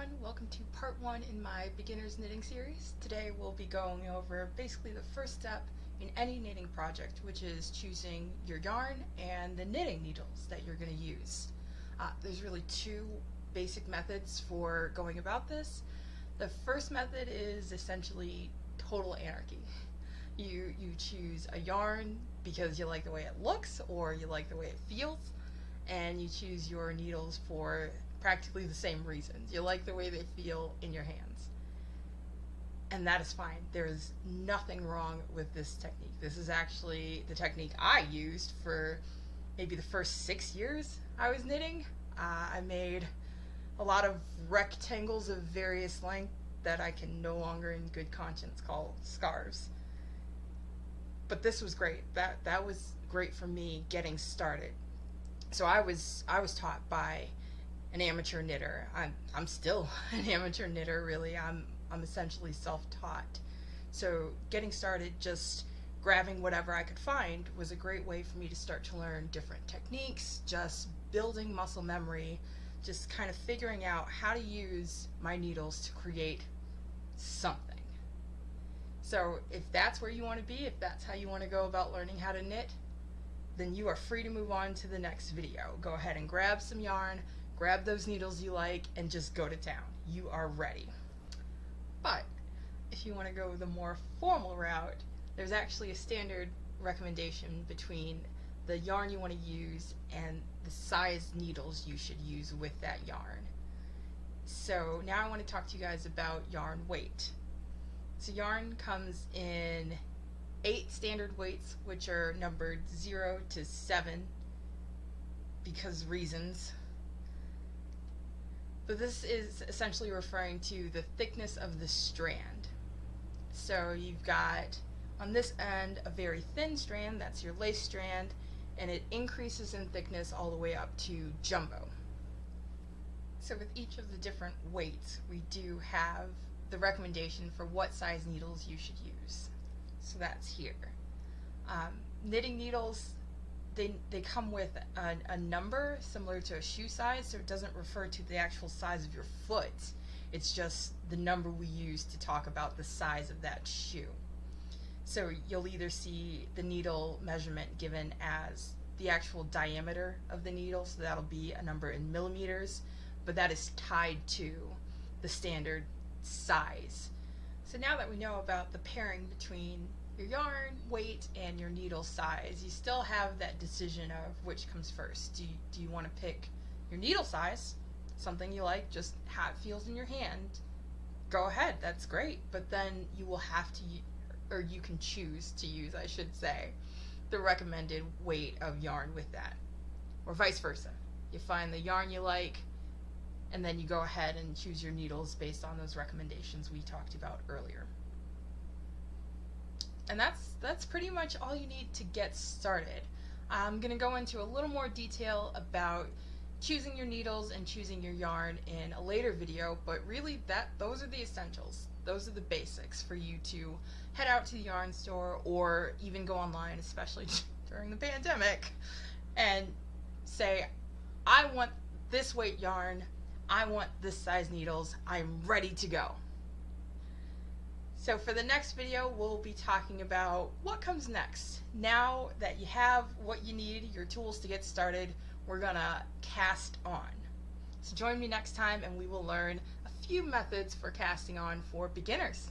everyone, welcome to part 1 in my beginner's knitting series. Today we'll be going over basically the first step in any knitting project, which is choosing your yarn and the knitting needles that you're going to use. There's really two basic methods for going about this. The first method is essentially total anarchy. You choose a yarn because you like the way it looks or you like the way it feels, and you choose your needles for practically the same reasons. You like the way they feel in your hands. And that is fine. There is nothing wrong with this technique. This is actually the technique I used for maybe the first 6 years I was knitting. I made a lot of rectangles of various length that I can no longer in good conscience call scarves. But this was great. That was great for me getting started. So I was taught by an amateur knitter. I'm still an amateur knitter, really. I'm essentially self-taught. So getting started, just grabbing whatever I could find, was a great way for me to start to learn different techniques, just building muscle memory, just kind of figuring out how to use my needles to create something. So if that's where you want to be, if that's how you want to go about learning how to knit, then you are free to move on to the next video. Go ahead and grab some yarn, grab those needles you like, and just go to town. You are ready. But if you want to go the more formal route, there's actually a standard recommendation between the yarn you want to use and the size needles you should use with that yarn. So now I want to talk to you guys about yarn weight. So yarn comes in 8 standard weights, which are numbered 0 to 7 because reasons. But this is essentially referring to the thickness of the strand. So you've got on this end a very thin strand, that's your lace strand, and it increases in thickness all the way up to jumbo. So with each of the different weights, we do have the recommendation for what size needles you should use. So that's here. Knitting needles, they come with a number similar to a shoe size, so it doesn't refer to the actual size of your foot. It's just the number we use to talk about the size of that shoe. So you'll either see the needle measurement given as the actual diameter of the needle, so that'll be a number in millimeters, but that is tied to the standard size. So now that we know about the pairing between your yarn weight and your needle size, you still have that decision of which comes first. Do you want to pick your needle size, something you like, just how it feels in your hand? Go ahead, that's great. But then you will have to, or you can choose to use, I should say, the recommended weight of yarn with that, or vice versa. You find the yarn you like, and then you go ahead and choose your needles based on those recommendations we talked about earlier. And that's pretty much all you need to get started. I'm going to go into a little more detail about choosing your needles and choosing your yarn in a later video, but really those are the essentials. Those are the basics for you to head out to the yarn store or even go online, especially during the pandemic, and say, I want this weight yarn, I want this size needles, I'm ready to go. So for the next video, we'll be talking about what comes next. Now that you have what you need, your tools to get started, we're gonna cast on. So join me next time and we will learn a few methods for casting on for beginners.